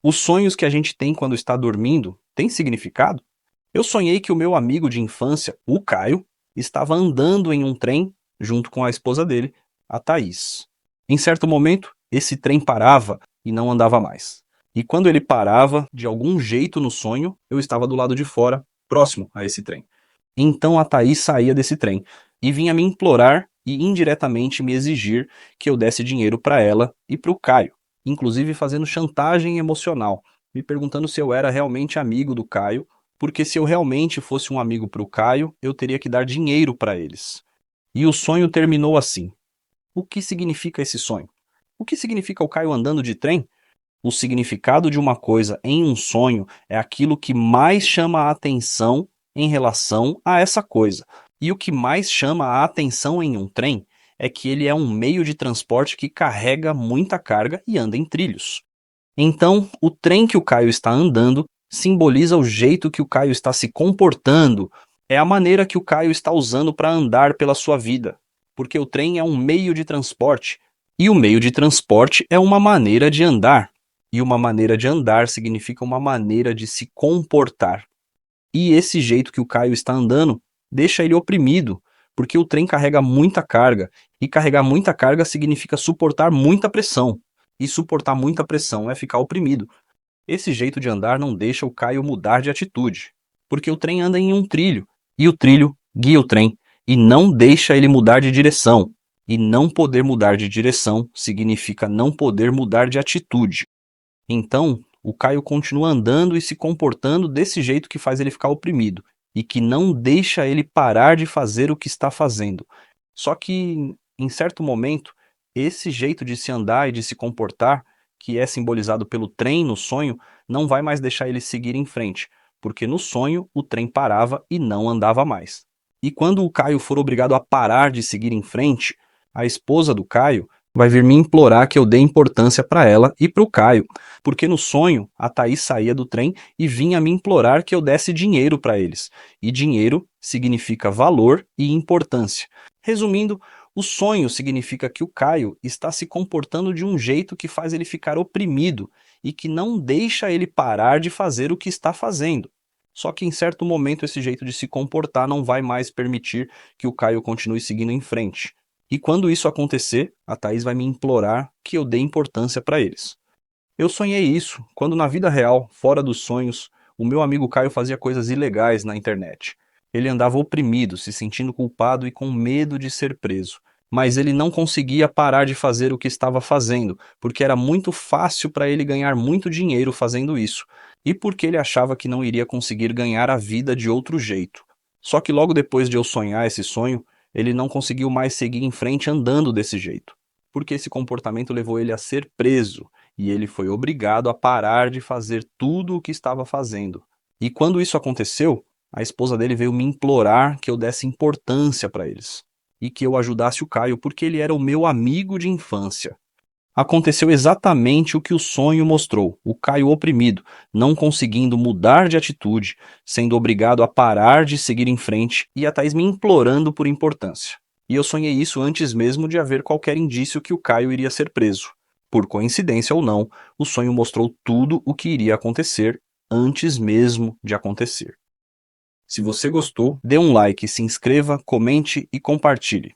Os sonhos que a gente tem quando está dormindo têm significado? Eu sonhei que o meu amigo de infância, o Caio, estava andando em um trem junto com a esposa dele, a Thaís. Em certo momento, esse trem parava e não andava mais. E quando ele parava, de algum jeito no sonho, eu estava do lado de fora, próximo a esse trem. Então a Thaís saía desse trem e vinha me implorar e indiretamente me exigir que eu desse dinheiro para ela e para o Caio, inclusive fazendo chantagem emocional, me perguntando se eu era realmente amigo do Caio, porque se eu realmente fosse um amigo para o Caio, eu teria que dar dinheiro para eles. E o sonho terminou assim. O que significa esse sonho? O que significa o Caio andando de trem? O significado de uma coisa em um sonho é aquilo que mais chama a atenção em relação a essa coisa. E o que mais chama a atenção em um trem é que ele é um meio de transporte que carrega muita carga e anda em trilhos. Então, o trem que o Caio está andando simboliza o jeito que o Caio está se comportando, é a maneira que o Caio está usando para andar pela sua vida. Porque o trem é um meio de transporte, e o meio de transporte é uma maneira de andar. E uma maneira de andar significa uma maneira de se comportar. E esse jeito que o Caio está andando deixa ele oprimido, porque o trem carrega muita carga, e carregar muita carga significa suportar muita pressão. E suportar muita pressão é ficar oprimido. Esse jeito de andar não deixa o Caio mudar de atitude, porque o trem anda em um trilho, e o trilho guia o trem e não deixa ele mudar de direção. E não poder mudar de direção significa não poder mudar de atitude. Então, o Caio continua andando e se comportando desse jeito que faz ele ficar oprimido e que não deixa ele parar de fazer o que está fazendo. Só que, em certo momento, esse jeito de se andar e de se comportar, que é simbolizado pelo trem no sonho, não vai mais deixar ele seguir em frente, porque no sonho o trem parava e não andava mais. E quando o Caio for obrigado a parar de seguir em frente, a esposa do Caio vai vir me implorar que eu dê importância para ela e para o Caio, porque no sonho a Thaís saía do trem e vinha me implorar que eu desse dinheiro para eles. E dinheiro significa valor e importância. Resumindo, o sonho significa que o Caio está se comportando de um jeito que faz ele ficar oprimido e que não deixa ele parar de fazer o que está fazendo. Só que em certo momento esse jeito de se comportar não vai mais permitir que o Caio continue seguindo em frente. E quando isso acontecer, a Thaís vai me implorar que eu dê importância para eles. Eu sonhei isso, quando na vida real, fora dos sonhos, o meu amigo Caio fazia coisas ilegais na internet. Ele andava oprimido, se sentindo culpado e com medo de ser preso. Mas ele não conseguia parar de fazer o que estava fazendo, porque era muito fácil para ele ganhar muito dinheiro fazendo isso, e porque ele achava que não iria conseguir ganhar a vida de outro jeito. Só que logo depois de eu sonhar esse sonho, ele não conseguiu mais seguir em frente andando desse jeito, porque esse comportamento levou ele a ser preso e ele foi obrigado a parar de fazer tudo o que estava fazendo. E quando isso aconteceu, a esposa dele veio me implorar que eu desse importância para eles e que eu ajudasse o Caio porque ele era o meu amigo de infância. Aconteceu exatamente o que o sonho mostrou: o Caio oprimido, não conseguindo mudar de atitude, sendo obrigado a parar de seguir em frente e a Thaís me implorando por importância. E eu sonhei isso antes mesmo de haver qualquer indício que o Caio iria ser preso. Por coincidência ou não, o sonho mostrou tudo o que iria acontecer antes mesmo de acontecer. Se você gostou, dê um like, se inscreva, comente e compartilhe.